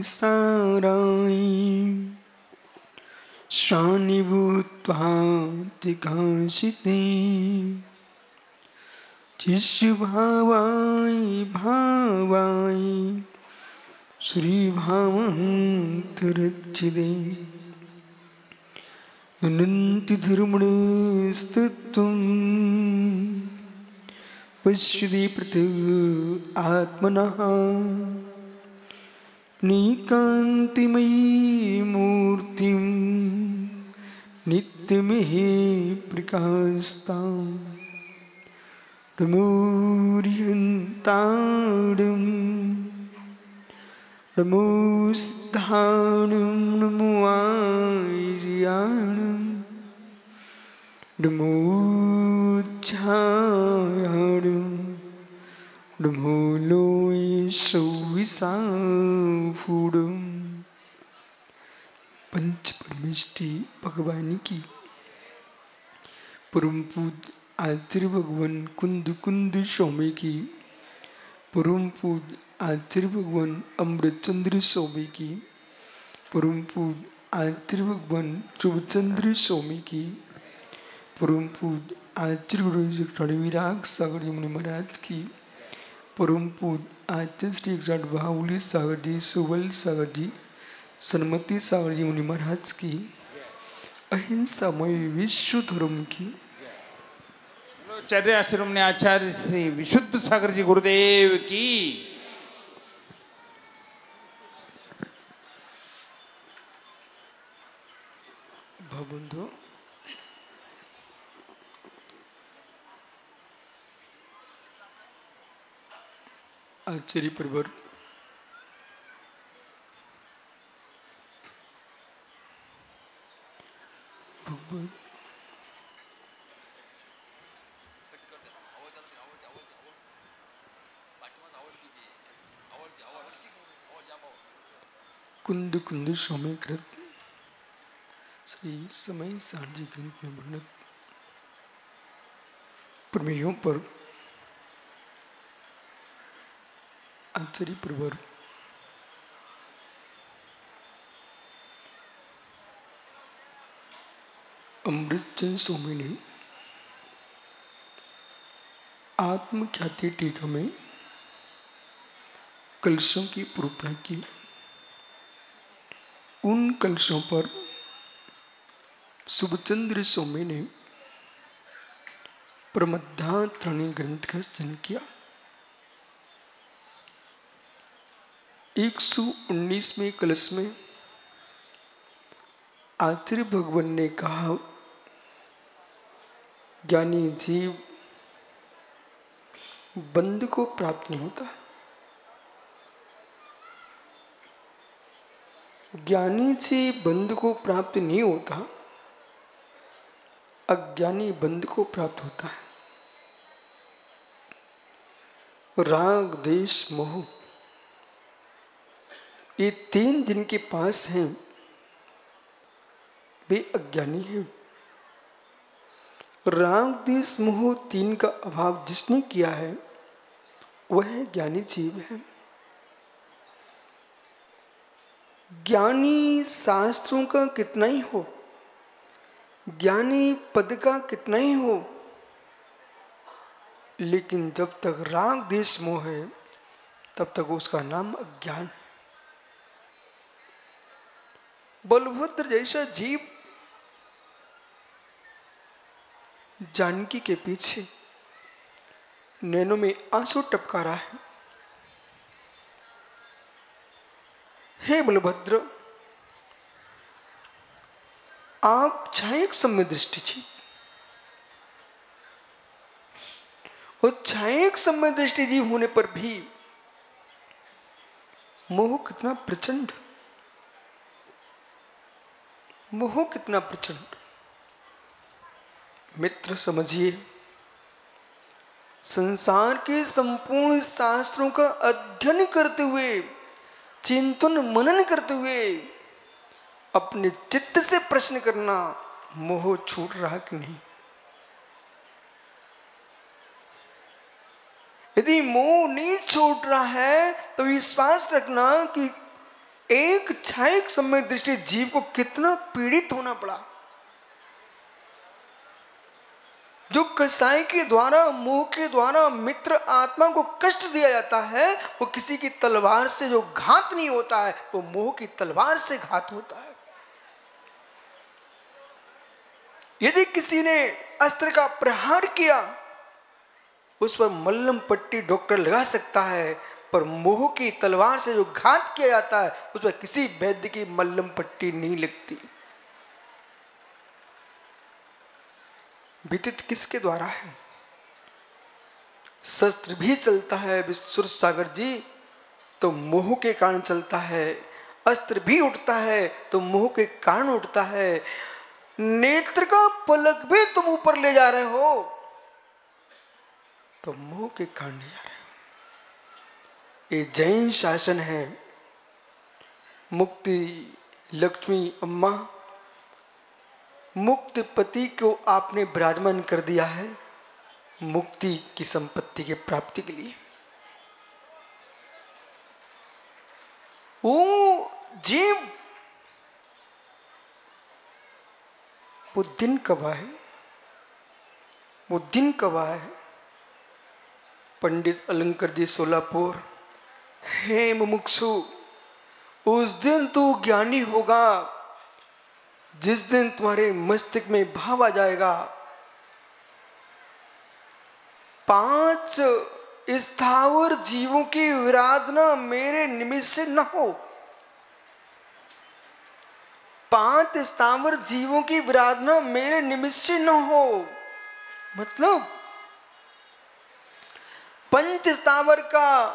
साराई शानि भूत्वा तिकांसिते शिष्य भावाय भावाय श्री भावंतरचिदे अनंति धर्मणे स्तुत्वं पश्यति पृथक् आत्मनः निकान्तिमयी मूर्तिं नित्यमेव प्रकाशताम् नमोऽर्यन्ताणं नमो सिद्धाणं नमो आर्याणं नमो ध्यायाणं नमो लोय सौविसाफूडं। पंच परमेष्टि भगवान की परम पूज्य आचार्य भगवान कुंद कुंद स्वामी की परम पूज्य आचार्य भगवान अमृतचंद्र स्वामी की परम पूज्य आचार्य भगवान शुभचंद्र स्वामी की परम पूज्य आचार्य गुरु रणविराग सागर जी मुनि महाराज की परम पूज्य आचार्य श्री बाहुली सागर जी सुबल सागर जी सन्मति सागर जी मुनि महाराज की अहिंसामय विश्व धर्म की चर्या आश्रम ने आचार्य श्री विशुद्ध सागर जी गुरुदेव की भवबंधु आचार्य परिवार भगवान कुंद कुंद स्वामी कृत श्री समय सांझी ग्रंथ में वर्णित प्रमेयों पर आचार्य परिवार अमृतचंद स्वामी ने आत्मख्याति टीका में कलशों की निरूपण की। उन कलशों पर शुभचंद्र स्वामी ने प्रमद्धात्रणी ग्रंथ का रचन किया। 119वें कलश में आचार्य भगवान ने कहा, ज्ञानी जीव बंध को प्राप्त नहीं होता। ज्ञानी जीव बंध को प्राप्त नहीं होता, अज्ञानी बंध को प्राप्त होता है। राग देश मोह ये तीन जिनके पास हैं वे अज्ञानी हैं। राग देश मोह तीन का अभाव जिसने किया है वह ज्ञानी जीव है। ज्ञानी शास्त्रों का कितना ही हो, ज्ञानी पद का कितना ही हो, लेकिन जब तक राग देश मोह है तब तक उसका नाम अज्ञान है। बलभद्र जैसा जीव जानकी के पीछे नैनों में आंसू टपका रहा है। हे बलभद्र, आप छायक सम्य दृष्टि जी और छायक सम्य दृष्टि जीव होने पर भी मोह कितना प्रचंड, मोह कितना प्रचंड। मित्र समझिए, संसार के संपूर्ण शास्त्रों का अध्ययन करते हुए, चिंतन मनन करते हुए अपने चित्त से प्रश्न करना, मोह छूट रहा कि नहीं। यदि मोह नहीं छूट रहा है तो विश्वास रखना कि एक क्षणिक समय दृष्टि जीव को कितना पीड़ित होना पड़ा। जो कसाई के द्वारा, मोह के द्वारा मित्र आत्मा को कष्ट दिया जाता है, वो किसी की तलवार से जो घात नहीं होता है, वो मोह की तलवार से घात होता है। यदि किसी ने अस्त्र का प्रहार किया, उस पर मल्लम पट्टी डॉक्टर लगा सकता है, पर मोह की तलवार से जो घात किया जाता है, उस पर किसी वैद्य की मल्लम पट्टी नहीं लगती। विदित किसके द्वारा है? शस्त्र भी चलता है विश्व सागर जी, तो मोह के कारण चलता है। अस्त्र भी उठता है तो मोह के कारण उठता है। नेत्र का पलक भी तुम ऊपर ले जा रहे हो तो मोह के कारण ले जा रहे हो। ये जैन शासन है। मुक्ति लक्ष्मी अम्मा, मुक्त पति को आपने विराजमान कर दिया है मुक्ति की संपत्ति की प्राप्ति के लिए। वो जीव, वो दिन कब आए? वो दिन कब आए? पंडित अलंकर जी सोलापुर, हे मुमुक्षु, उस दिन तू ज्ञानी होगा जिस दिन तुम्हारे मस्तिष्क में भाव आ जाएगा, 5 स्थावर जीवों की विराधना मेरे निमित्त से न हो। 5 स्थावर जीवों की विराधना मेरे निमित्त से न हो, मतलब 5 स्थावर का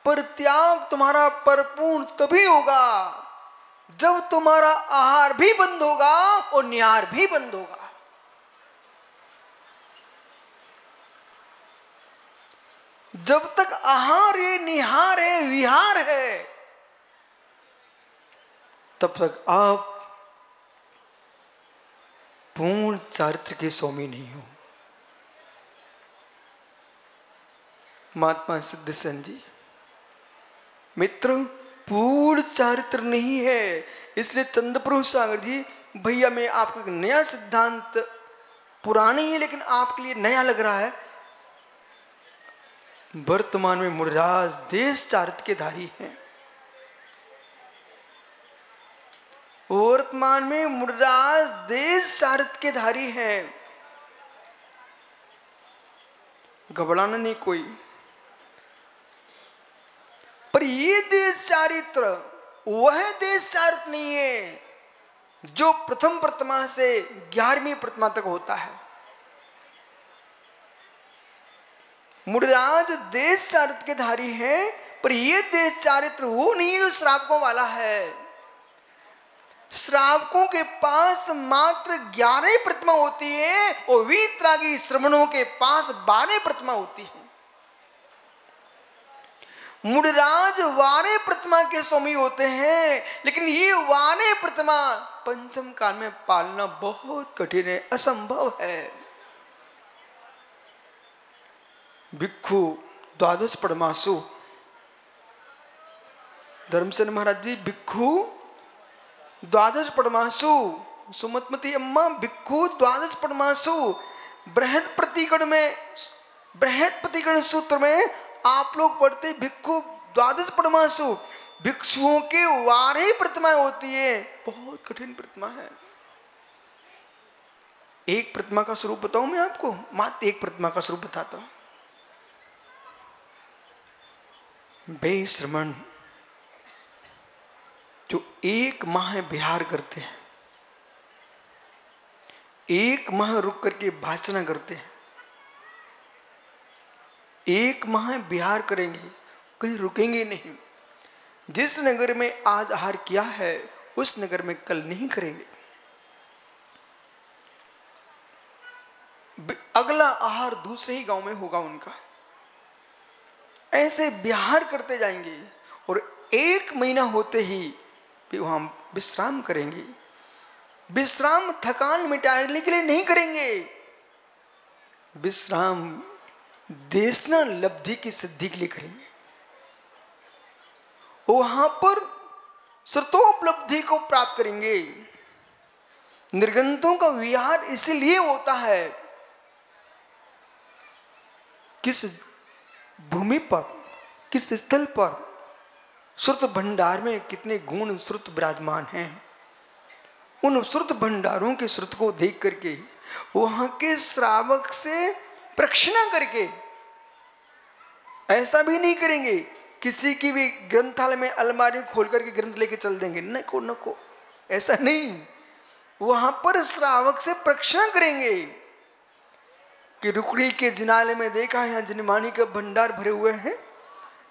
परित्याग तुम्हारा परिपूर्ण तभी होगा जब तुम्हारा आहार भी बंद होगा और निहार भी बंद होगा। जब तक आहार है, निहार है, विहार है, तब तक आप पूर्ण चारित्र के स्वामी नहीं हो। महात्मा सिद्धसेन जी, मित्र पूर्ण चारित्र नहीं है, इसलिए चंद्रप्रभु सागर जी, भैया मैं आपको एक नया सिद्धांत, पुराना ही है लेकिन आपके लिए नया लग रहा है। वर्तमान में मुनिराज देश चारित्र के धारी हैं। वर्तमान में मुनिराज देश चारित्र के धारी हैं। घबराना नहीं कोई। पर ये देश चारित्र वह देश चारित्र नहीं है जो प्रथम प्रतिमा से 11वीं प्रतिमा तक होता है। मुनिराज देश चारित्र के धारी हैं, पर ये देश चारित्र वो नहीं है जो श्रावकों वाला है। श्रावकों के पास मात्र 11 प्रतिमा होती है और वीतरागी श्रमणों के पास 12 प्रतिमा होती है। मुनिराज 12 प्रतिमा के स्वामी होते हैं, लेकिन ये 12 प्रतिमा पंचम काल में पालना बहुत कठिन है, असंभव है। भिक्षु द्वादश पड़मासु, धर्मसेन महाराज जी, भिक्षु द्वादश पड़मासु, सुमतमती अम्मा भिक्षु द्वादश पड़मासु। बृहद प्रतिगण सूत्र में आप लोग पढ़ते भिक्षु द्वादश पड़मासु। भिक्षुओं के 12 प्रतिमाएं होती है, बहुत कठिन प्रतिमा है। एक प्रतिमा का स्वरूप बताऊं मैं आपको, मात्र एक प्रतिमा का स्वरूप बताता हूं। वे श्रमण जो 1 माह विहार करते हैं, 1 माह रुक करके भाषण करते हैं, 1 माह विहार करेंगे, कहीं रुकेंगे नहीं। जिस नगर में आज आहार किया है उस नगर में कल नहीं करेंगे। अगला आहार दूसरे ही गांव में होगा उनका। ऐसे विहार करते जाएंगे और 1 महीना होते ही भी वहां विश्राम करेंगे। विश्राम थकान मिटाने के लिए नहीं करेंगे, विश्राम देशना लब्धि की सिद्धि के लिए करेंगे। वहां पर श्रुतोपलब्धि को प्राप्त करेंगे। निर्गंतों का विहार इसलिए होता है, किस भूमि पर, किस स्थल पर श्रुत भंडार में कितने गुण श्रुत विराजमान हैं, उन श्रुत भंडारों के श्रुत को देख करके वहां के श्रावक से प्रक्षणा करके, ऐसा भी नहीं करेंगे किसी की भी ग्रंथालय में अलमारी खोल करके ग्रंथ लेके चल देंगे, नको नको, ऐसा नहीं। वहां पर श्रावक से प्रक्षणा करेंगे कि रुकड़ी के जिनाले में देखा है, यहाँ जिनमानी का भंडार भरे हुए हैं।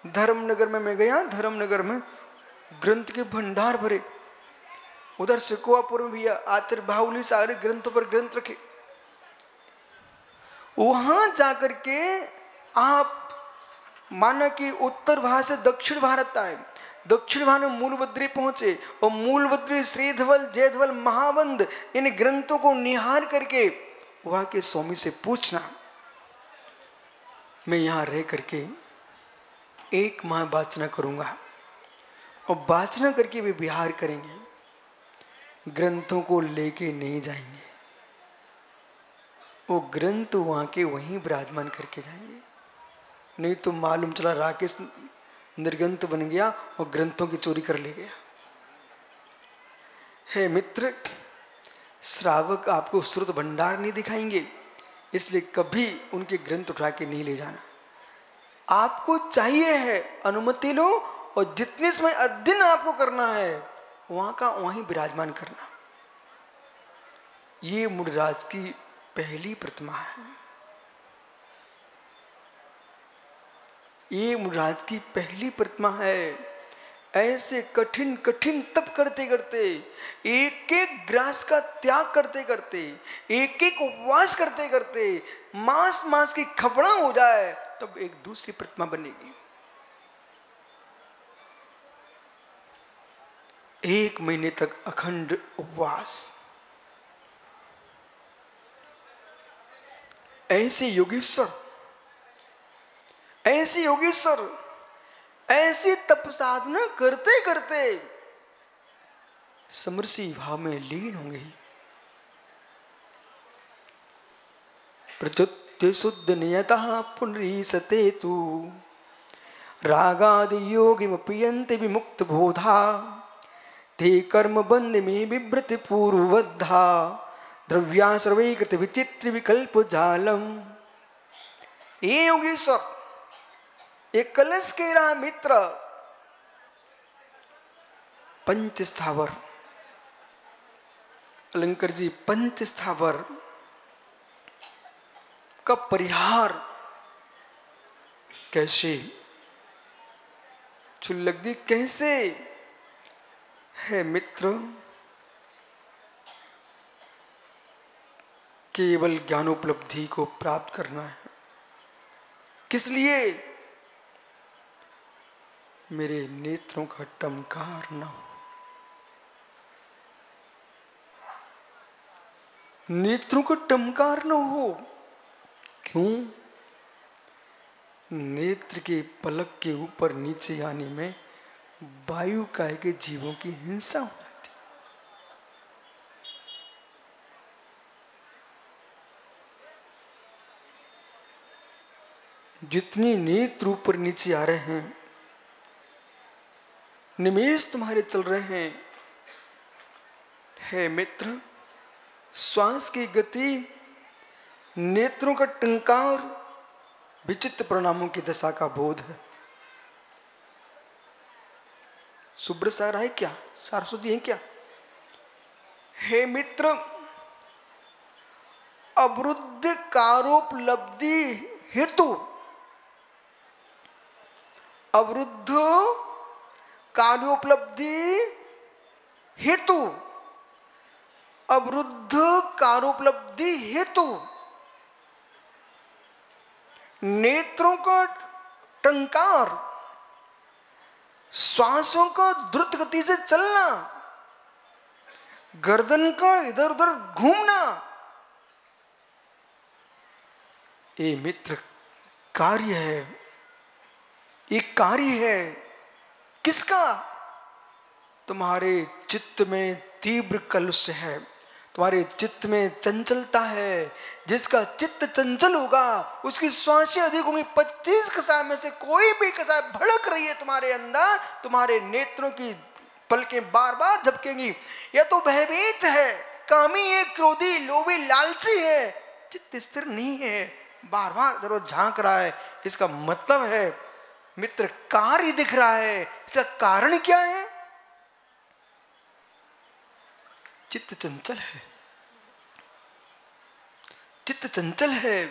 धर्मनगर में मैं गया, धर्मनगर में ग्रंथ के भंडार भरे। उधर सिकोवापुर में भी आचार्य बाहुली सारे ग्रंथों पर ग्रंथ रखे। वहां जाकर के आप माना कि उत्तर भारत से दक्षिण भारत आए, दक्षिण भारत में मूलबद्री पहुंचे और मूलबद्री, श्रीधवल, जयधवल, महाबंद इन ग्रंथों को निहार करके वहां के स्वामी से पूछना, मैं यहां रह करके 1 माह वाचना करूंगा, और वाचना करके वे विहार करेंगे, ग्रंथों को लेके नहीं जाएंगे, वो ग्रंथ वहां के वहीं विराजमान करके जाएंगे। नहीं तो मालूम चला राकेश निर्गंत बन गया और ग्रंथों की चोरी कर ले गया। हे मित्र, श्रावक आपको श्रुत भंडार नहीं दिखाएंगे, इसलिए कभी उनके ग्रंथ उठा के नहीं ले जाना। आपको चाहिए है अनुमति लो, और जितने समय अध्ययन आपको करना है वहां का वहीं विराजमान करना। ये मुनिराज की पहली प्रतिमा है, ये मुनिराज की पहली प्रतिमा है। ऐसे कठिन कठिन तप करते करते, एक एक ग्रास का त्याग करते करते, एक एक उपवास करते करते मांस मांस की खपड़ा हो जाए, तब एक दूसरी प्रतिमा बनेगी। 1 महीने तक अखंड उपवास। ऐसे योगेश्वर, ऐसे योगेश्वर ऐसी तप साधना करते करते समरसी भाव में लीन होंगे। प्रचुत्य शुद्ध नियतः पुनरीसते तु रागादि योगिम पियन्ते विमुक्त बोधा ते कर्म बंध में विभ्रति पूर्वबद्धा द्रव्या सर्वै कृत विचित्र विकल्प जालम। ये योगेश्वर, एक कलश के रहा मित्र, पंच स्थावर, अलंकर जी पंच स्थावर का परिहार कैसे, चुल्लक दी कैसे है मित्र। केवल ज्ञानोपलब्धि को प्राप्त करना है। किस लिए? मेरे नेत्रों का टमकार न हो, नेत्रों का टमकार न हो। क्यों? नेत्र के पलक के ऊपर नीचे आने में वायु काय के जीवों की हिंसा हो जाती। जितनी नेत्र ऊपर नीचे आ रहे हैं, निमेष तुम्हारे चल रहे हैं, हे मित्र, श्वास की गति, नेत्रों का टंकार, विचित्र परिणामों की दशा का बोध है। सुब्र सार है क्या? सरस्वती है क्या? हे मित्र, अवरुद्ध कारोपलब्धि हेतु, अवरुद्ध कार्योपलब्धि हेतु, अवरुद्ध कारोपलब्धि हेतु नेत्रों का टंकार, श्वासों का द्रुत गति से चलना, गर्दन का इधर उधर घूमना, ये मित्र कार्य है। ये कार्य है किसका? तुम्हारे चित्त में तीव्र कलुष है, तुम्हारे चित्त में चंचलता है। जिसका चित्त चंचल होगा उसकी श्वासें अधिक होंगी। 25 कसाय में से कोई भी कसाय भड़क रही है तुम्हारे अंदर, तुम्हारे नेत्रों की पलकें बार बार झपकेंगी। यह तो भयभीत है, कामी है, क्रोधी, लोभी, लालची है, चित्त स्थिर नहीं है, बार बार इधर झांक रहा है। इसका मतलब है मित्र कार्य दिख रहा है। इसका कारण क्या है? चित्त चंचल है, चित्त चंचल है।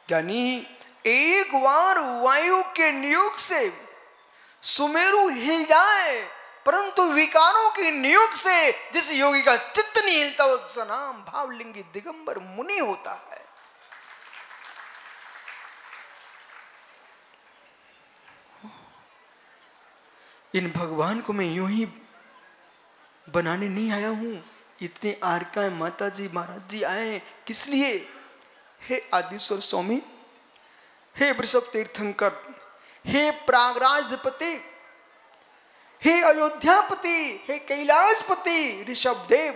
यानी एक बार वायु के नियोग से सुमेरु हिल जाए, परंतु विकारों के नियोग से जिस योगी का चित्त नहीं हिलता उसका नाम भावलिंगी दिगंबर मुनि होता है। इन भगवान को मैं यूं ही बनाने नहीं आया हूं। इतने आर्काएं माता जी महाराज जी आए किस लिए? हे आदिश्वर स्वामी, हे वृषभ तीर्थंकर, हे प्रागराजपति, हे अयोध्यापति, हे कैलाशपति, ऋषभ देव,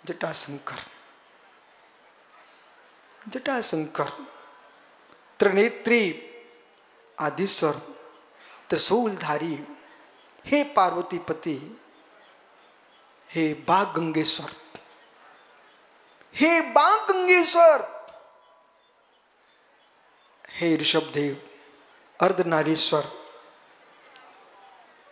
जटाशंकर, जटाशंकर, त्रिनेत्री, आदिश्वर, त्रिशूलधारी, हे पार्वतीपति, हे बाग गंगेश्वर, हे बाग गंगेश्वर, हे ऋषभदेव, अर्धनारीश्वर,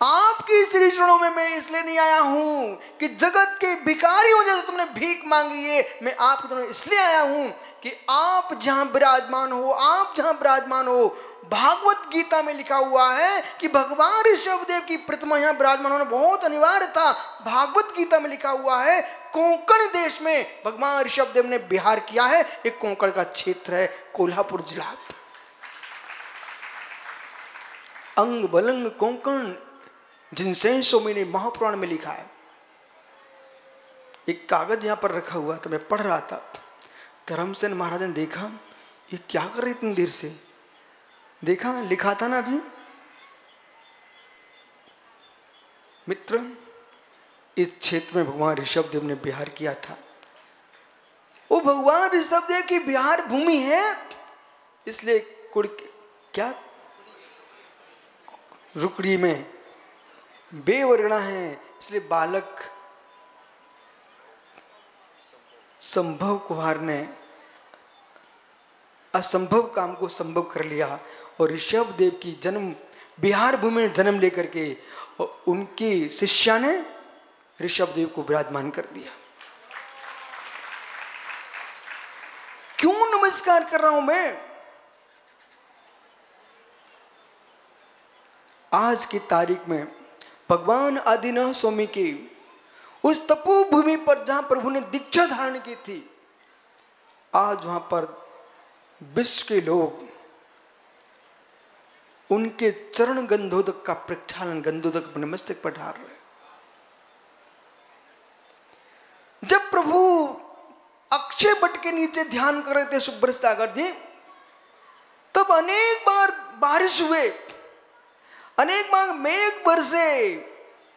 आपके श्री चरणों में मैं इसलिए नहीं आया हूं कि जगत के भिखारियों जैसे तुमने भीख मांगी है। मैं आपके दोनों इसलिए आया हूं कि आप जहां विराजमान हो, आप जहां विराजमान हो, भागवत गीता में लिखा हुआ है कि भगवान ऋषभदेव की प्रतिमा यहां विराजमान होना बहुत अनिवार्य था। भागवत गीता में लिखा हुआ है कोंकण देश में भगवान ऋषभदेव ने विहार किया है। एक कोंकण का क्षेत्र है, कोल्हापुर जिला, अंग बलंग कोंकण, जिनसे स्वामी ने महापुराण में लिखा है। एक कागज यहां पर रखा हुआ था, मैं पढ़ रहा था। धर्मसेन महाराज ने देखा ये क्या कर रहे इतनी देर से, देखा लिखा था ना अभी। मित्र, इस क्षेत्र में भगवान ऋषभदेव ने विहार किया था। वो भगवान ऋषभदेव की विहार भूमि है, इसलिए क्या रुकड़ी में बेवर्णा है, इसलिए बालक संभव कुमार ने असंभव काम को संभव कर लिया और ऋषभदेव की जन्म बिहार भूमि में जन्म लेकर के और उनकी शिष्या ने ऋषभदेव को विराजमान कर दिया। क्यों नमस्कार कर रहा हूं मैं? आज की तारीख में भगवान आदिनाथ स्वामी की उस तपोभूमि पर जहां प्रभु ने दीक्षा धारण की थी, आज वहां पर विश्व के लोग उनके चरण गंधोदक का प्रक्षालन, गंधोदक अपने मस्तक पर ढाल रहे। जब प्रभु अक्षय वट के नीचे ध्यान कर रहे थे सुब्रत सागर जी, तब अनेक बार बारिश हुए, अनेक बार मेघ बरसे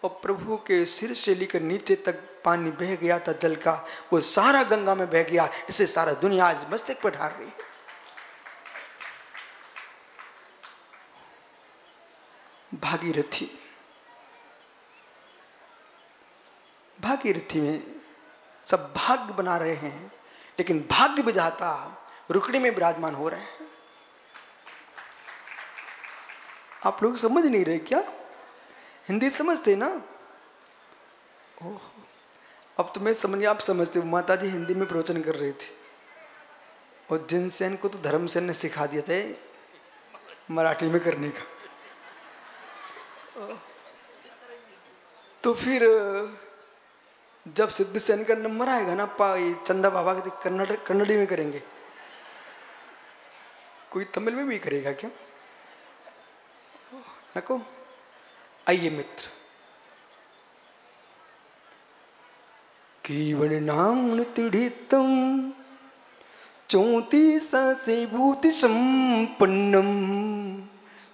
और प्रभु के सिर से लेकर नीचे तक पानी बह गया था जल का, वो सारा गंगा में बह गया। इससे सारा दुनिया आज मस्तक पर ढाल रही है। भागीरथी, भागीरथी में सब भाग्य बना रहे हैं, लेकिन भाग्य विधाता रुकड़ी में विराजमान हो रहे हैं। आप लोग समझ नहीं रहे क्या? हिंदी समझते ना? ओह, अब तो मैं समझ, आप समझते हो। माता जी हिंदी में प्रवचन कर रही थी और जिनसेन को तो धर्मसेन ने सिखा दिया था मराठी में करने का। तो फिर जब सिद्धसेन का नंबर आएगा ना, चंदा बाबा के, कन्नड़ी में करेंगे। कोई तमिल में भी करेगा क्या? नको। आइए मित्र, कीवण नाम तिड़ितम 34 से भूति संपन्नम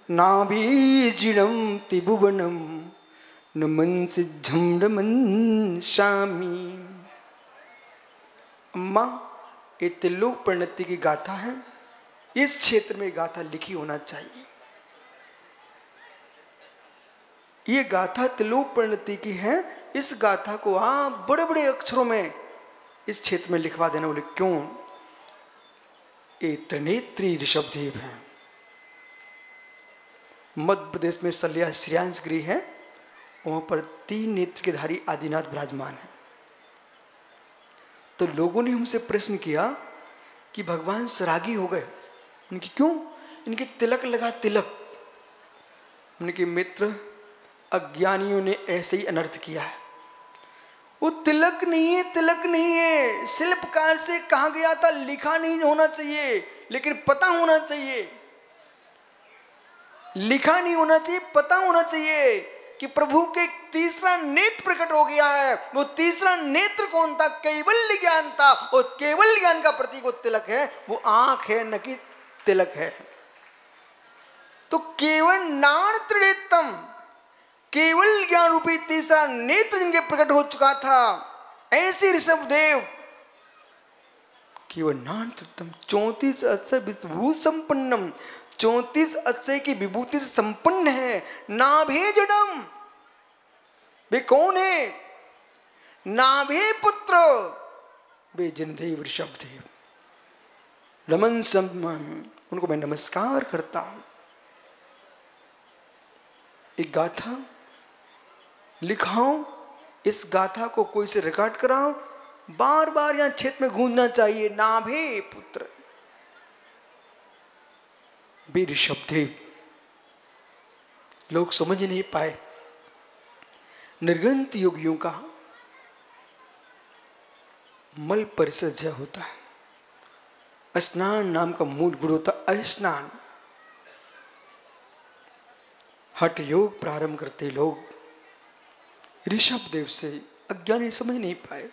नाभीजिणम त्रिभुवनम नमन सिद्धम रमन शामी। अम्मा, ये त्रिलोक परिणति की गाथा है, इस क्षेत्र में गाथा लिखी होना चाहिए। ये गाथा त्रिलोक परिणति की है, इस गाथा को आप बड़े बड़े अक्षरों में इस क्षेत्र में लिखवा देना। बोले क्यों? ये त्रिनेत्री ऋषभदेव है। मध्य प्रदेश में सल्या श्रेयांश गिरी है, वहां पर 3 नेत्र के धारी आदिनाथ विराजमान है। तो लोगों ने हमसे प्रश्न किया कि भगवान सरागी हो गए, उनकी क्यों? इनके तिलक लगा तिलक। उनके मित्र अज्ञानियों ने ऐसे ही अनर्थ किया है। वो तिलक नहीं है, तिलक नहीं है। शिल्पकार से कहा गया था लिखा नहीं होना चाहिए, लेकिन पता होना चाहिए। लिखा नहीं होना चाहिए, पता होना चाहिए कि प्रभु के तीसरा नेत्र प्रकट हो गया है। वो तीसरा नेत्र कौन था? केवल ज्ञान था, और केवल ज्ञान का प्रतीक वो तिलक है, वो आंख है, न कि तिलक है। तो केवल नाण त्रिनेत्रम, केवल ज्ञान रूपी तीसरा नेत्र जिनके प्रकट हो चुका था, ऐसे ऋषभदेव केवल नाण त्रिनेत्रम 34 अक्षय विभूत संपन्नम, 34 अक्षय की विभूति से संपन्न है। नाभे जडम, वे कौन है? नाभे पुत्र, वे जनदेव ऋषभदेव। नमन सम्मान, उनको मैं नमस्कार करता हूं। एक गाथा लिखाओ, इस गाथा को कोई से रिकॉर्ड कराओ, बार बार यहां क्षेत्र में गूंजना चाहिए। नाभे पुत्र, वे ऋषभदेव। लोग समझ नहीं पाए। निर्गंत योगियों का मल परिसर्जय होता है। स्नान नाम का मूल गुण होता है स्नान। हठ योग प्रारंभ करते लोग ऋषभदेव से अज्ञानी समझ नहीं पाए।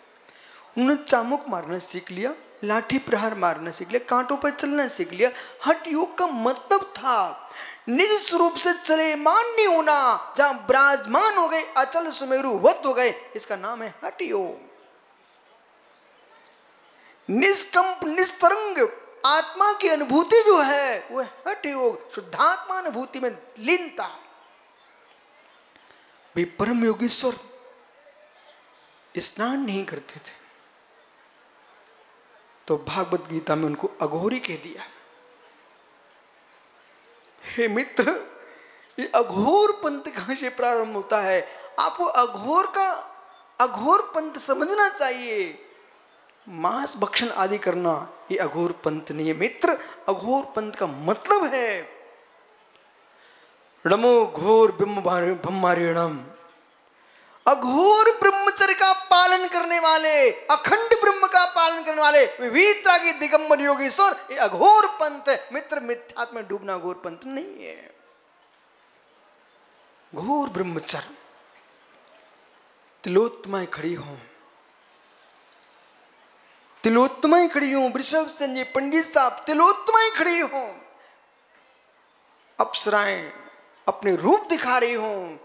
उन्होंने चामुक मारना सीख लिया, लाठी प्रहार मारना सीख लिया, कांटों पर चलना सीख लिया। हठ योग का मतलब था निज स्वरूप से चले मान नहीं होना, जहां विराजमान हो गए, अचल सुमेरुवत हो गए, इसका नाम है हठ योग। निष्कंप निस्तरंग आत्मा की अनुभूति जो है वो हठ योग, शुद्धात्मा अनुभूति में लीनता। वे परम योगीश्वर स्नान नहीं करते थे, तो भागवत गीता में उनको अघोरी कह दिया। हे मित्र, ये अघोर पंथ कहां से प्रारंभ होता है? आपको अघोर पंथ समझना चाहिए। मांस भक्षण आदि करना ये अघोर पंथ नहीं है मित्र। अघोर पंथ का मतलब है नमो घोर ब्रह्मारिणम, अघोर ब्रह्मचर्य का पालन करने वाले, अखंड ब्रह्म का पालन करने वाले विविधरागी दिगंबर योगीश्वर, ये अघोर पंथ है मित्र। मिथ्यात्व में डूबना घोर पंथ नहीं है। घोर ब्रह्मचर्य। तिलोत्तमाएं खड़ी हों, तिलोत्तमाएं खड़ी हों, वृषभ संजय पंडित साहब तिलोत्तमाएं खड़ी हों, अप्सराएं अपने रूप दिखा रही हों,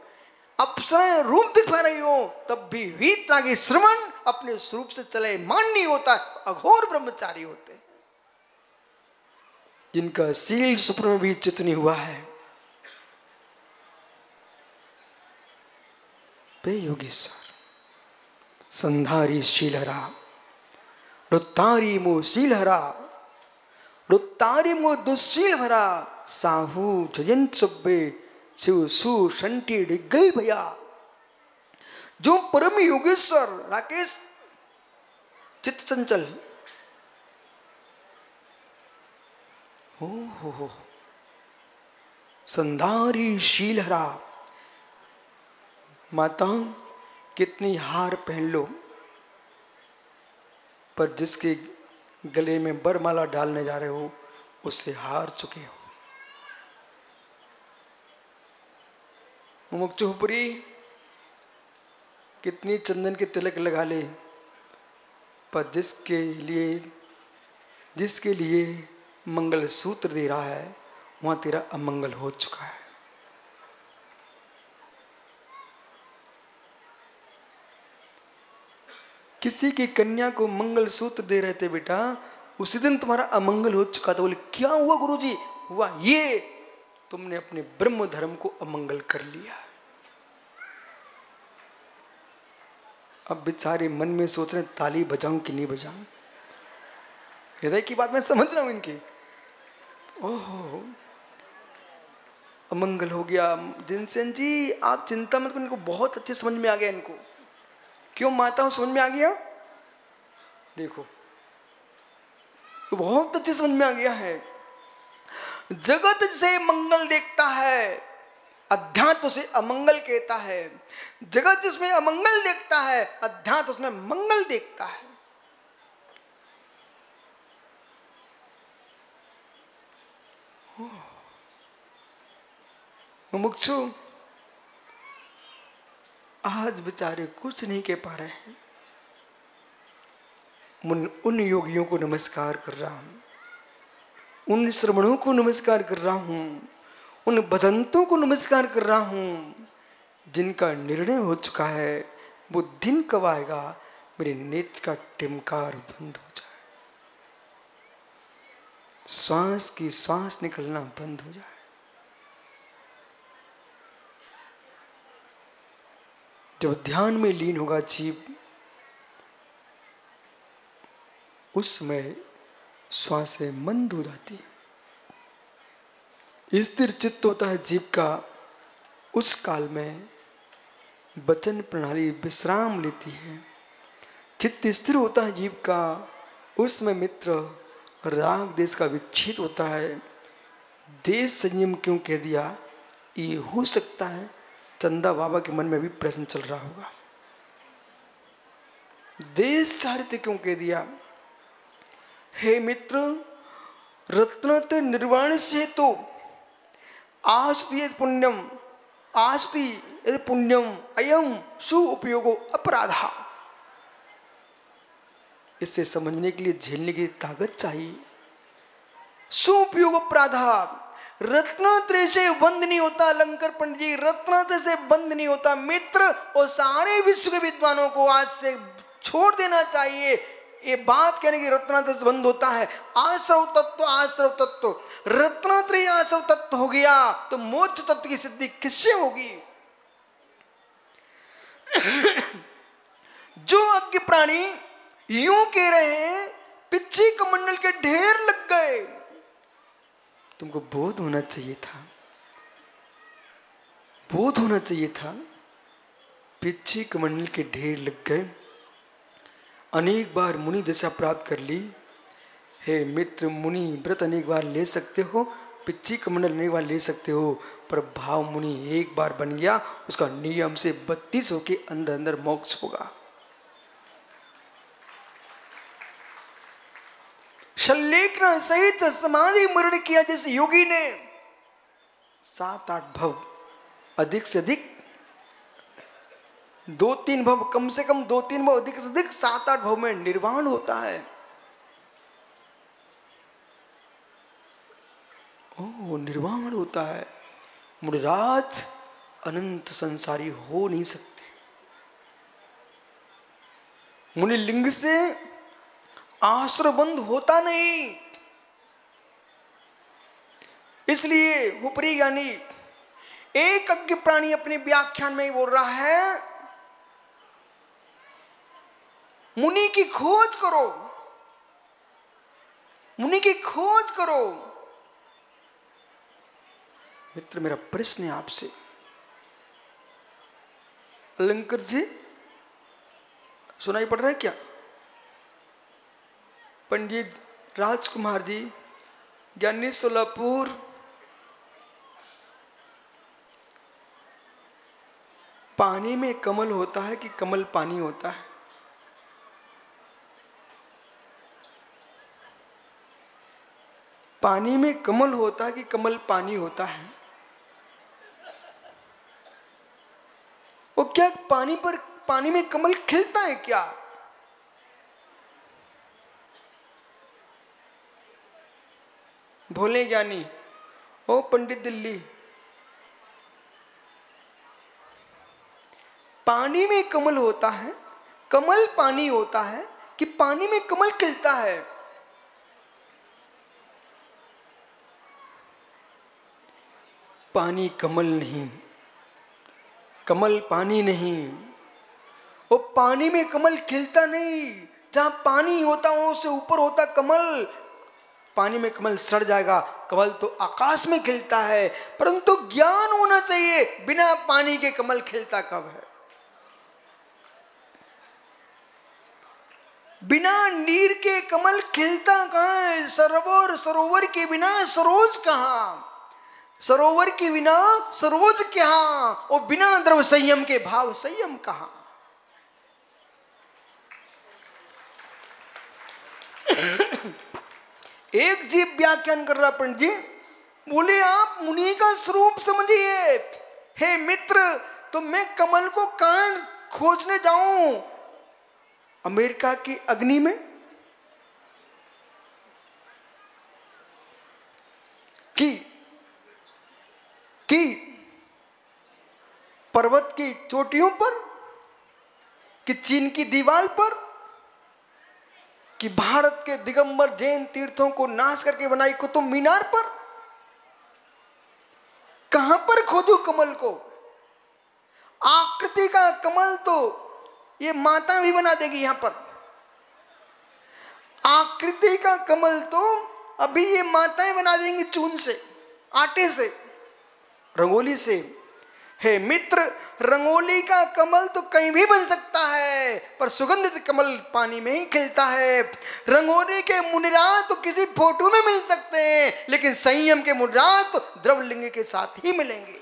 अप्सराएं रूप दिखा रही हो, तब भी वीतरागी श्रवण अपने स्वरूप से चले मान नहीं होता, अघोर ब्रह्मचारी होते हैं। जिनका शील सुप्र में भी चित नहीं हुआ है, वे योगेश्वर। संधारी शीलहरा, रुत्तारी मो शीलहरा, रुत्तारी मो दुशील भरा, साहू जयंत सुब्बे शिव सु शंटी डिग्गई भैया। जो परम योगेश्वर राकेश चित्त चंचल, हो संधारी शीलहरा। माता कितनी हार पहन लो, पर जिसके गले में बरमाला डालने जा रहे हो उससे हार चुके हो। मुमुक्षुपुरी कितनी चंदन के तिलक लगा ले, पर जिसके लिए मंगल सूत्र दे रहा है वहां तेरा अमंगल हो चुका है। किसी की कन्या को मंगल सूत्र दे रहे थे बेटा, उसी दिन तुम्हारा अमंगल हो चुका था। बोले क्या हुआ गुरुजी? हुआ ये, तुमने अपने ब्रह्म धर्म को अमंगल कर लिया। अब बेचारे मन में सोच रहे ताली बजाऊं कि नहीं बजाऊं। हृदय की बात मैं समझ रहा हूं इनकी। ओहो, अमंगल हो गया। जिनसेन जी आप चिंता मत करो, इनको बहुत अच्छे समझ में आ गया। इनको क्यों माता समझ में आ गया? देखो तो बहुत अच्छे समझ में आ गया है। जगत से मंगल देखता है, अध्यात्म से अमंगल कहता है। जगत जिसमें अमंगल देखता है, अध्यात्म उसमें मंगल देखता है। मुमुक्षु आज बेचारे कुछ नहीं कह पा रहे हैं। उन योगियों को नमस्कार कर रहा हूं, उन श्रवणों को नमस्कार कर रहा हूं, उन बदंतों को नमस्कार कर रहा हूं, जिनका निर्णय हो चुका है वो दिन कब आएगा मेरे नेत्र का टिमकार बंद हो जाए, श्वास की श्वास निकलना बंद हो जाए। जब ध्यान में लीन होगा जीव, उस समय श्वासें मंद हो जाती है, स्थिर चित्त होता है जीव का। उस काल में वचन प्रणाली विश्राम लेती है, चित्त स्थिर होता है जीव का। उसमें मित्र राग देश का विच्छेद होता है। देश संयम क्यों कह दिया? ये हो सकता है चंदा बाबा के मन में भी प्रश्न चल रहा होगा। देश चारित्र्य क्यों कह दिया? हे मित्र, रत्नते निर्वाण से तो आस्ति पुण्यम, आस्ति यदि पुण्यम अयम सु उपयोगो अपराधा। इसे समझने के लिए, झेलने की ताकत चाहिए। सु उपयोग अपराधा, रत्नत्रय से बंद नहीं होता। अलंकर पंडित जी, रत्नत्रय से बंद नहीं होता मित्र। और सारे विश्व के विद्वानों को आज से छोड़ देना चाहिए ये बात कहने की रत्नत्रय से बंद होता है। आश्रव तत्व, आश्रव तत्व, रत्नत्रय आश्रव तत्व हो गया तो मोक्ष तत्व की सिद्धि किससे होगी? जो अज्ञ प्राणी यूं कह रहे हैं पिछी कमंडल के ढेर लग गए, तुमको बोध होना चाहिए था, बोध होना चाहिए था। पिछी कमंडल के ढेर लग गए, अनेक बार मुनि दशा प्राप्त कर ली। हे मित्र, मुनि व्रत अनेक बार ले सकते हो, पिछी कमंडल अनेक बार ले सकते हो, पर भाव मुनि एक बार बन गया, उसका नियम से 32 के अंदर अंदर मोक्ष होगा। शल्लेखना सहित समाधि मरण किया जिस योगी ने, 7-8 भव, अधिक से अधिक 2-3 भव, कम से कम 2-3 भव, अधिक से अधिक 7-8 भव में निर्वाण होता है। ओ निर्वाण होता है। मुनिराज अनंत संसारी हो नहीं सकते। मुनिलिंग से आश्रबंध होता नहीं। इसलिए ऊपरी ज्ञानी एक अज्ञ प्राणी अपने व्याख्यान में ही बोल रहा है, मुनि की खोज करो, मुनि की खोज करो। मित्र, मेरा प्रश्न है आपसे, अलंकर जी सुनाई पड़ रहा है क्या? पंडित राजकुमार जी, ज्ञानी सोलापुर, पानी में कमल होता है कि कमल पानी होता है? पानी में कमल होता है कि कमल पानी होता है? वो क्या पानी में कमल खिलता है क्या? भोले ज्ञानी, ओ पंडित दिल्ली, पानी में कमल होता है, कमल पानी होता है कि पानी में कमल खिलता है? पानी कमल नहीं, कमल पानी नहीं। वो पानी में कमल खिलता नहीं। जहां पानी होता है उससे ऊपर होता कमल। पानी में कमल सड़ जाएगा, कमल तो आकाश में खिलता है। परंतु ज्ञान होना चाहिए, बिना पानी के कमल खिलता कब है? बिना नीर के कमल खिलता कहां है? सरोवर के बिना सरोज कहां? सरोवर के बिना सरोज कहां? और बिना द्रव संयम के भाव संयम कहां? एक जीव व्याख्यान कर रहा पंडित जी, बोले आप मुनि का स्वरूप समझिए। हे मित्र, तो मैं कमल को कहां खोजने जाऊं? अमेरिका की अग्नि में? कि पर्वत की चोटियों पर? कि चीन की दीवार पर? कि भारत के दिगंबर जैन तीर्थों को नाश करके बनाई कुतुब मीनार पर? कहां पर खोजूं कमल को? आकृति का कमल तो ये माता भी बना देगी। यहां पर आकृति का कमल तो अभी ये माताएं बना देंगी, चून से, आटे से, रंगोली से। हे मित्र, रंगोली का कमल तो कहीं भी बन सकता है, पर सुगंधित कमल पानी में ही खिलता है। रंगोली के मुनिराज तो किसी फोटो में मिल सकते हैं, लेकिन संयम के मुनिराज तो द्रवलिंग के साथ ही मिलेंगे।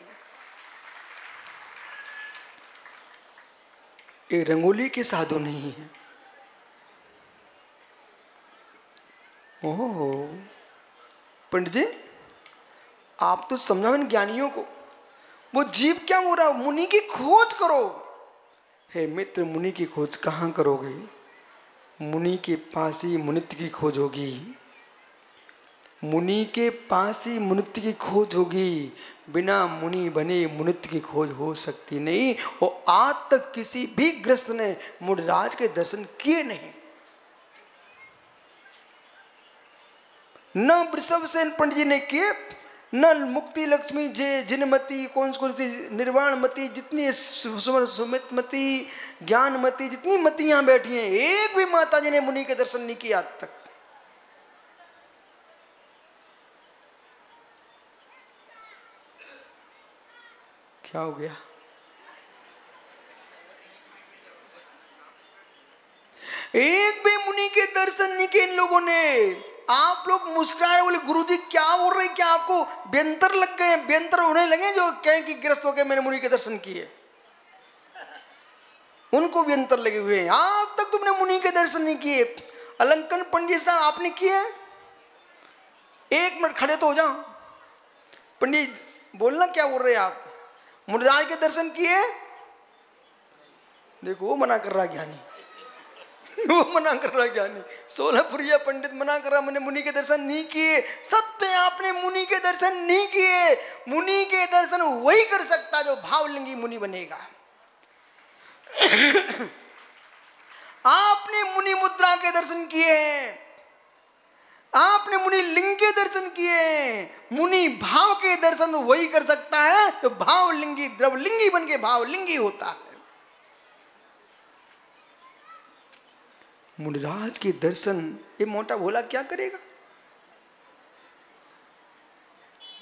ये रंगोली के साधु नहीं है। ओहो पंडित जी, आप तो समझाओ ज्ञानियों को, वो जीव क्या हो रहा? मुनि की खोज करो। हे मित्र, मुनि की खोज कहाँ करोगे? मुनि के पास ही मुनित्व की खोज होगी। मुनि के पास ही मुनित्व की खोज होगी। बिना मुनि बने मुनित्व की खोज हो सकती नहीं। और आज तक किसी भी गृहस्थ ने मुनिराज के दर्शन किए नहीं। न वृषभसेन पंडित जी ने किए, न मुक्ति लक्ष्मी जिनमती, कौन सी निर्वाणमती, जितनी सुमितमती, ज्ञानमती, जितनी मती यहां बैठी हैं, एक भी माता जी ने मुनि के दर्शन नहीं किया आज तक। क्या हो गया? एक भी मुनि के दर्शन नहीं किए इन लोगों ने। आप लोग मुस्कुरा रहे, बोले गुरुजी क्या बोल रहे? क्या आपको व्यंतर लग गए? व्यंतर होने लगे जो कहें कि गिरस्त हो गए मैंने मुनि के दर्शन किए, उनको व्यंतर लगे हुए हैं। आज तक तुमने मुनि के दर्शन नहीं किए। अलंकन पंडित साहब आपने किए? एक मिनट खड़े तो हो जाओ। पंडित बोलना क्या बोल रहे आप? मुनिराज के दर्शन किए? देखो वो मना कर रहा ज्ञानी, वो मना कर रहा ज्ञानी। सोलहपुरिया पंडित मना कर रहा, मैंने मुनि के दर्शन नहीं किए। सत्य, आपने मुनि के दर्शन नहीं किए। मुनि के दर्शन वही कर सकता जो भावलिंगी मुनि बनेगा। आपने मुनि मुद्रा के दर्शन किए हैं, आपने मुनि लिंग के दर्शन किए हैं। मुनि भाव के दर्शन वही कर सकता है जो भावलिंगी द्रवलिंगी बन के भावलिंगी होता है। मुनिराज के दर्शन ये मोटा भोला क्या करेगा?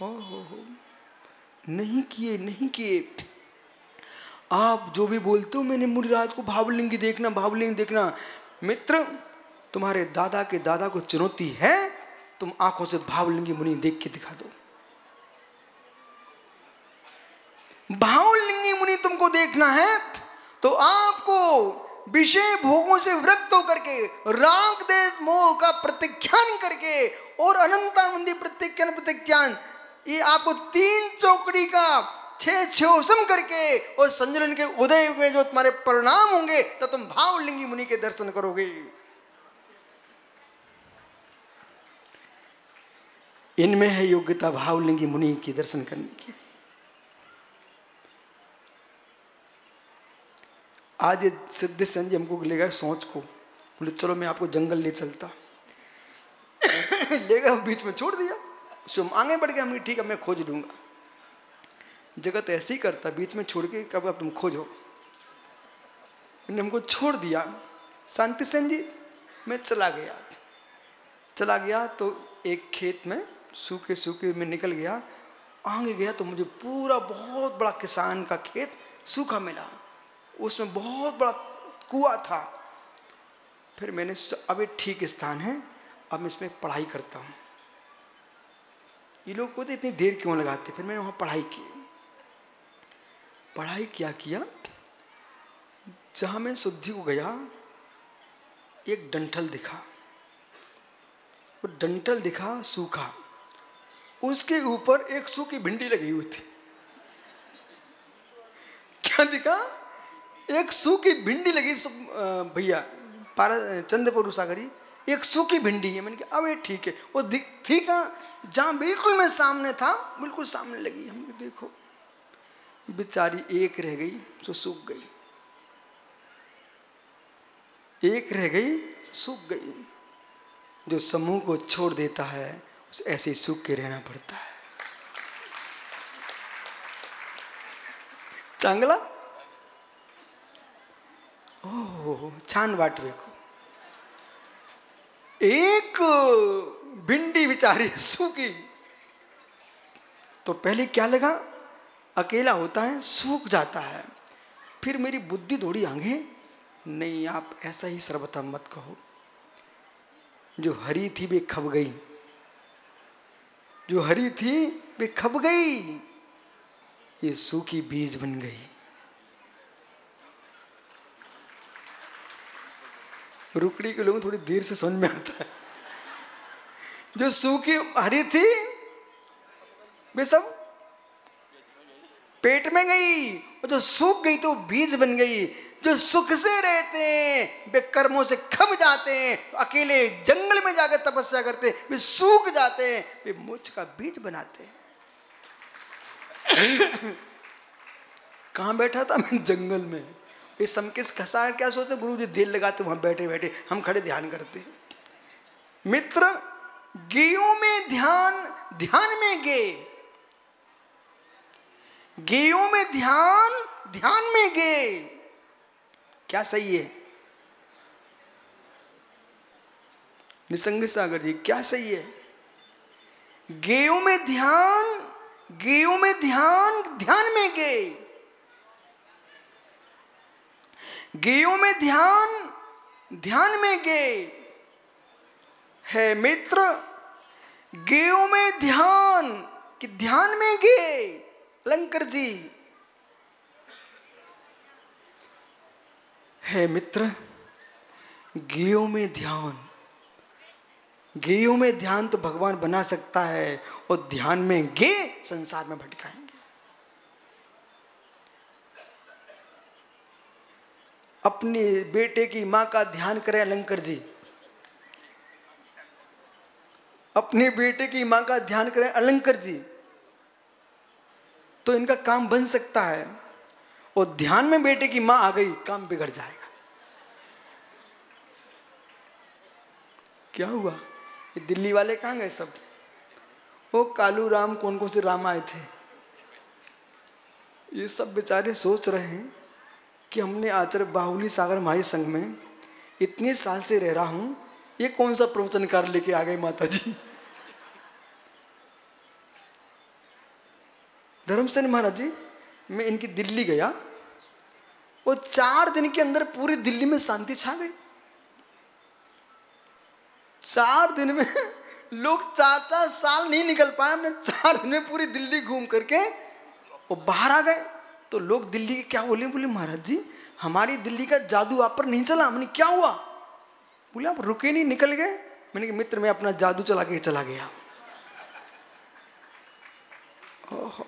ओहो, नहीं किए, नहीं किए। आप जो भी बोलते हो मैंने मुनिराज को भावलिंगी देखना, भावलिंग देखना, मित्र तुम्हारे दादा के दादा को चुनौती है, तुम आंखों से भावलिंगी मुनि देख के दिखा दो। भावलिंगी मुनि तुमको देखना है तो आपको विषय भोगों से विरक्त होकर के, राग देश मोह का प्रत्याख्यान करके और अनंतानंदी प्रत्याख्यान, ये आपको 3 चौकड़ी का 6 क्षोषम करके और संजलन के उदय में जो तुम्हारे परिणाम होंगे तो तुम भावलिंगी मुनि के दर्शन करोगे। इनमें है योग्यता भावलिंगी मुनि के दर्शन करने की। आज ये सिद्धि सेन जी हमको ले गए सोच को, बोले चलो मैं आपको जंगल ले चलता। ले गए, बीच में छोड़ दिया। हम आगे बढ़ गए, हमने ठीक है मैं खोज लूंगा। जगत ऐसे ही करता, बीच में छोड़ के कब अब तुम खोजो। हमको छोड़ दिया। शांति सेन जी मैं चला गया तो एक खेत में सूखे सूखे में निकल गया। आगे गया तो मुझे पूरा बहुत बड़ा किसान का खेत सूखा मिला, उसमें बहुत बड़ा कुआं था। फिर मैंने सोचा अब ये ठीक स्थान है, अब मैं इसमें पढ़ाई करता हूँ। ये लोग को तो इतनी देर क्यों लगाते। फिर मैंने वहाँ पढ़ाई की। पढ़ाई किया जहाँ मैं शुद्धि को गया, एक डंठल दिखा। वो डंठल दिखा सूखा, उसके ऊपर एक सूखी भिंडी लगी हुई थी। क्या दिखा? एक सूखी भिंडी लगी। भैया चंद्रपुर सागरी एक सूखी भिंडी है। मैंने कहा अब ये ठीक है। वो थी कहाँ? जहाँ बिल्कुल मैं सामने था, बिल्कुल सामने लगी। हम देखो बेचारी एक रह गई तो सूख गई, एक रह गई सूख गई। जो समूह को छोड़ देता है उसे ऐसे ही सूख के रहना पड़ता है। चांगला ओह छान वाटवे को एक भिंडी बेचारी सूखी। तो पहले क्या लगा, अकेला होता है सूख जाता है। फिर मेरी बुद्धि दौड़ी आगे, नहीं आप ऐसा ही सर्वथा मत कहो। जो हरी थी वे खप गई, जो हरी थी वे खप गई, ये सूखी बीज बन गई। रुकड़ी के लोगों थोड़ी देर से समझ में आता है। जो सूखी हरी थी वे सब पेट में गई, और जो सूख गई तो बीज बन गई। जो सुख से रहते हैं वे कर्मों से खप जाते हैं, अकेले जंगल में जाकर तपस्या करते हैं वे सूख जाते हैं, वे मोक्ष का बीज बनाते हैं। कहाँ बैठा था मैं? जंगल में। ये समकिस खसा क्या सोचते, गुरु जी देर लगाते वहां बैठे बैठे, हम खड़े ध्यान करते। मित्र गेयों में ध्यान, ध्यान में गे, गेयों में ध्यान, ध्यान में गे। क्या सही है? निसंग सागर जी क्या सही है? गेयों में ध्यान, गेयों में ध्यान, ध्यान में गे, गेयों में ध्यान, ध्यान में गे। है मित्र गेयों में ध्यान कि ध्यान में गे। लंकर जी है मित्र गेयों में ध्यान, गेयों में ध्यान तो भगवान बना सकता है, और ध्यान में गे संसार में भटकाएंगे। अपने बेटे की मां का ध्यान करें अलंकर जी, अपने बेटे की मां का ध्यान करें अलंकर जी, तो इनका काम बन सकता है। और ध्यान में बेटे की मां आ गई, काम बिगड़ जाएगा। क्या हुआ? ये दिल्ली वाले कहाँ गए सब? वो कालू राम, कौन कौन से राम आए थे, ये सब बेचारे सोच रहे हैं कि हमने आचार्य बाहुली सागर महाराज संघ में इतने साल से रह रहा हूं, ये कौन सा प्रवचनकार लेके आ गए माता जी। धर्मसेन महाराज जी, मैं इनकी दिल्ली गया, वो 4 दिन के अंदर पूरी दिल्ली में शांति छा गई। 4 दिन में लोग 4-4 साल नहीं निकल पाए, हमने 4 दिन में पूरी दिल्ली घूम करके वो बाहर आ गए। तो लोग दिल्ली के क्या बोले? बोले महाराज जी हमारी दिल्ली का जादू आप पर नहीं चला। हमने क्या हुआ? बोले आप रुके नहीं, निकल गए। मैंने कहा मित्र मैं अपना जादू चला के चला गया। ओहो,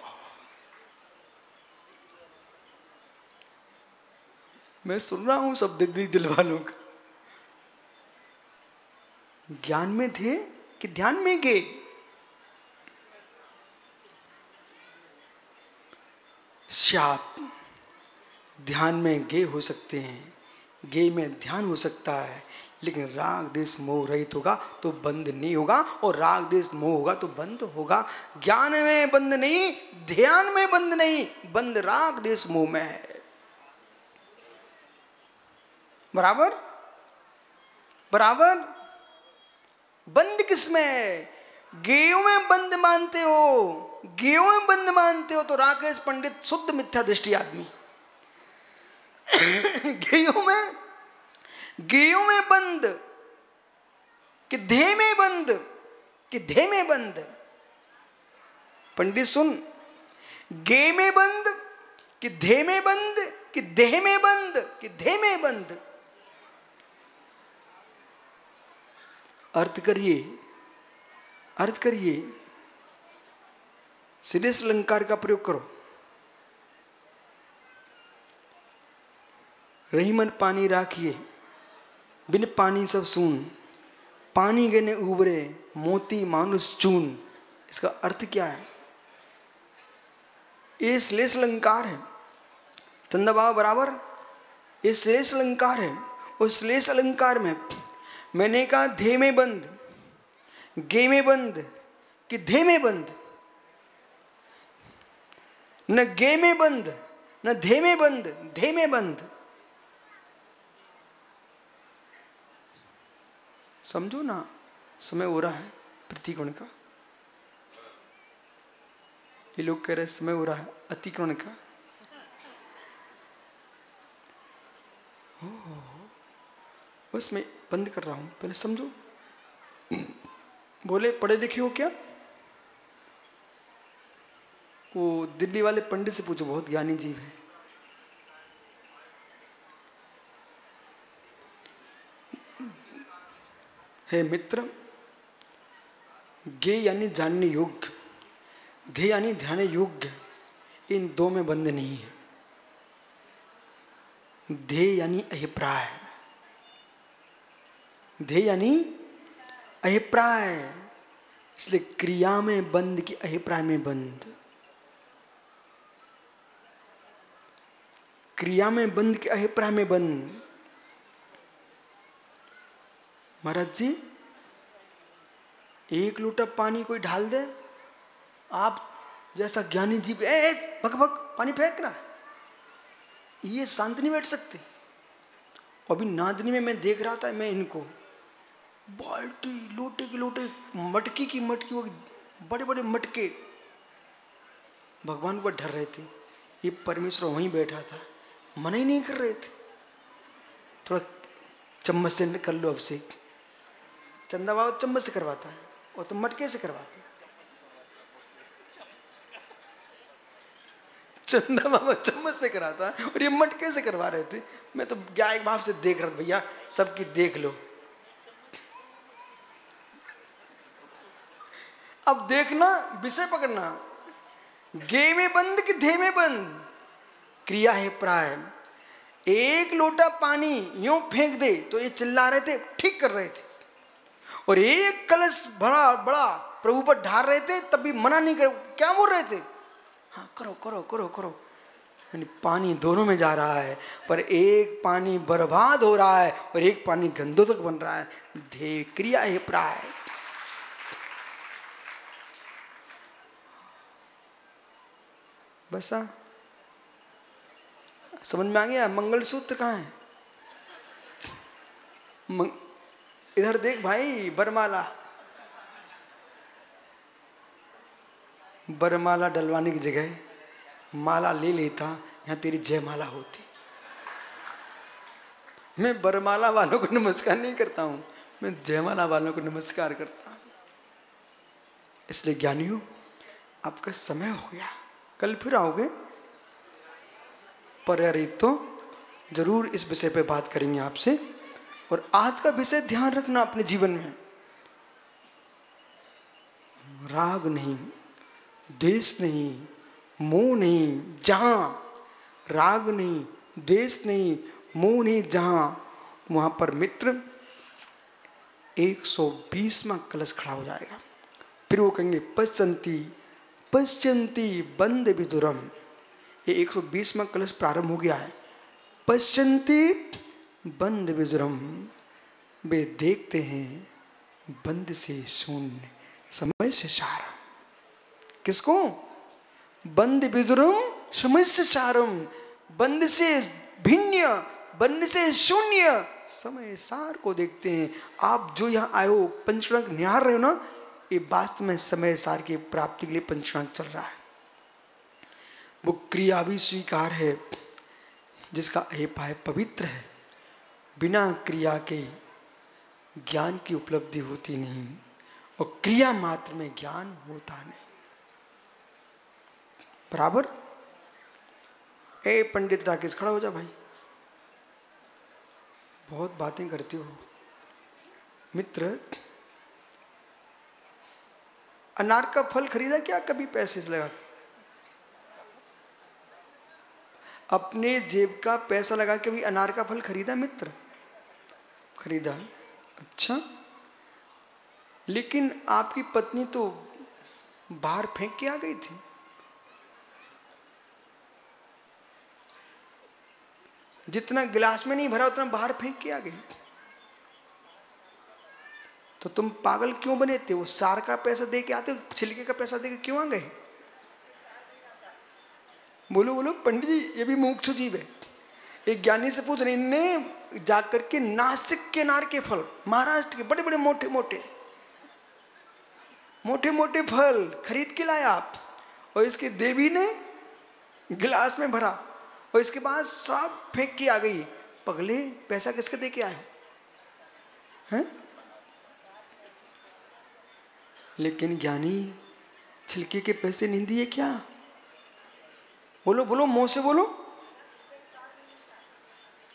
मैं सुन रहा हूं सब दिल वालों का। ज्ञान में थे कि ध्यान में गए। श्यात ध्यान में गे हो सकते हैं, गे में ध्यान हो सकता है, लेकिन राग देश मोह रहित होगा तो बंद नहीं होगा, और राग देश मोह होगा तो बंद होगा। ज्ञान में बंद नहीं, ध्यान में बंद नहीं, बंद राग देश मोह में है। बराबर बराबर। बंद किसमें है? गेयों में बंद मानते हो, गेयों में बंद मानते हो तो राकेश पंडित शुद्ध मिथ्या दृष्टि आदमी। गेयों में बंद कि देह में बंद, कि देह में बंद। पंडित सुन, गे में बंद कि देह में बंद, कि देह में बंद, कि देह में बंद। अर्थ करिए, अर्थ करिए, श्लेष अलंकार का प्रयोग करो। रही मन पानी राखिए, बिन पानी सब सून, पानी गने उबरे मोती मानुष चून। इसका अर्थ क्या है? ये श्लेष अलंकार है चंदा बाबा, बराबर। ये श्लेष अलंकार है। उस श्लेष अलंकार में मैंने कहा धे में बंद, गे में बंद कि धे में बंद। न गे में बंद, न धे में बंद, धे में बंद। समझो ना, समय हो रहा है प्रतिकोण का। ये लोग कह रहे समय हो रहा है अतिकोण का। बस मैं बंद कर रहा हूं, पहले समझो। बोले पढ़े लिखे हो क्या? वो दिल्ली वाले पंडित से पूछो, बहुत ज्ञानी जीव है। हे मित्र, गे यानी जानने योग्य, धे यानी ध्यान योग्य, इन दो में बंद नहीं है। धे यानी अभिप्राय, धे यानी अभिप्राय, इसलिए क्रिया में बंद की अभिप्राय में बंद। क्रिया में बंद के अभिप्राय में बंद। महाराज जी, एक लोटा पानी कोई ढाल दे, आप जैसा ज्ञानी जीव भग भग पानी फेंक रहा है, ये शांत नहीं बैठ सकते। अभी नादनी में मैं देख रहा था, मैं इनको बाल्टी लोटे के लोटे, मटकी की मटकी, वो बड़े बड़े मटके भगवान पर ढर रहे थे। ये परमेश्वर वहीं बैठा था, मना ही नहीं कर रहे थे। थोड़ा चम्मच से कर लो अब से। चंदा बाबा चम्मच से करवाता है और तुम मटके से करवाते हो। चंदा बाबा चम्मच से कराता है और ये मटके से करवा रहे थे। मैं तो क्या एक भाव से देख रहा था, भैया सबकी देख लो। अब देखना, विषय पकड़ना। गे में बंद कि धे में बंद, क्रिया है प्राय। एक लोटा पानी यूं फेंक दे तो ये चिल्ला रहे थे, ठीक कर रहे थे, और एक कलश भरा बड़ा प्रभु पर ढार रहे थे, तब भी मना नहीं कर। क्या बोल रहे थे? हाँ करो करो करो करो। यानी पानी दोनों में जा रहा है, पर एक पानी बर्बाद हो रहा है और एक पानी गंदों तक बन रहा है। धे क्रिया है प्राय। बस समझ में आ गया? मंगलसूत्र कहाँ है? इधर देख भाई, बरमाला, बरमाला डलवाने की जगह माला ले लेता, यहाँ तेरी जयमाला होती। मैं बरमाला वालों को नमस्कार नहीं करता हूं, मैं जयमाला वालों को नमस्कार करता हूं। इसलिए ज्ञानियों, आपका समय हो गया, कल फिर आओगे, पर यार तो जरूर इस विषय पे बात करेंगे आपसे। और आज का विषय ध्यान रखना अपने जीवन में। राग नहीं, द्वेष नहीं, मोह नहीं, जहां राग नहीं, द्वेष नहीं, मोह नहीं, जहां वहां पर मित्र 120वां कलश खड़ा हो जाएगा। फिर वो कहेंगे पश्यंती पश्यंती बंद विदुरम। ये 120वां कलश प्रारंभ हो गया है। पश्यन्ति बंद विजुरम, वे देखते हैं बंद से शून्य, समय से सारम। किसको? बंद विदुरम समय से सारम, बंद से भिन्न, बंद से शून्य, समय सार को देखते हैं। आप जो यहाँ आए हो, पंचणांक निहार रहे हो ना, ये वास्तव में समय सार की प्राप्ति के लिए पंचणांक चल रहा है। वो क्रिया भी स्वीकार है, जिसका अहेपाय पवित्र है। बिना क्रिया के ज्ञान की उपलब्धि होती नहीं, और क्रिया मात्र में ज्ञान होता नहीं। बराबर? ए पंडित राकेश, खड़ा हो जा भाई, बहुत बातें करते हो। मित्र, अनार का फल खरीदा क्या कभी पैसे से लगा? अपने जेब का पैसा लगा के भी अनार का फल खरीदा मित्र? खरीदा। अच्छा, लेकिन आपकी पत्नी तो बाहर फेंक के आ गई थी। जितना गिलास में नहीं भरा उतना बाहर फेंक के आ गई। तो तुम पागल क्यों बने थे? वो सार का पैसा दे के आते, छिलके का पैसा दे के क्यों आ गए? बोलो बोलो पंडित जी, ये भी मुमुक्षु जीव है। एक ज्ञानी से पूछ रहे, इनने जाकर के नासिक के अनार के फल, महाराष्ट्र के बड़े बड़े मोटे मोटे फल खरीद के लाया आप, और इसके देवी ने गिलास में भरा, और इसके बाद सब फेंक के आ गई। पगले, पैसा किसके दे के आए हैं? लेकिन ज्ञानी छिलके के पैसे नहीं दिए क्या? बोलो बोलो, मुंह से बोलो।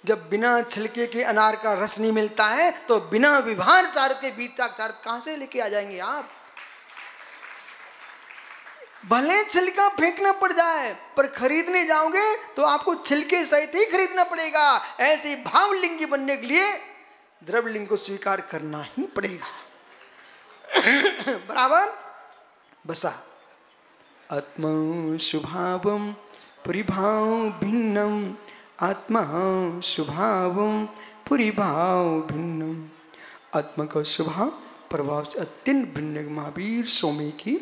जब बिना छिलके के अनार का रस नहीं मिलता है, तो बिना विभार सार के बीतक सार कहां से लेके आ जाएंगे आप? भले छिलका फेंकना पड़ जाए, पर खरीदने जाओगे तो आपको छिलके सहित ही खरीदना पड़ेगा। ऐसे भावलिंगी बनने के लिए द्रव्यलिंग को स्वीकार करना ही पड़ेगा। बराबर? बसा आत्मा शुभावम परिभाव भिन्नम, आत्मा शुभावम परिभाव भिन्नम। आत्मा का स्वभाव प्रभाव से अत्यंत भिन्न। महावीर स्वामी की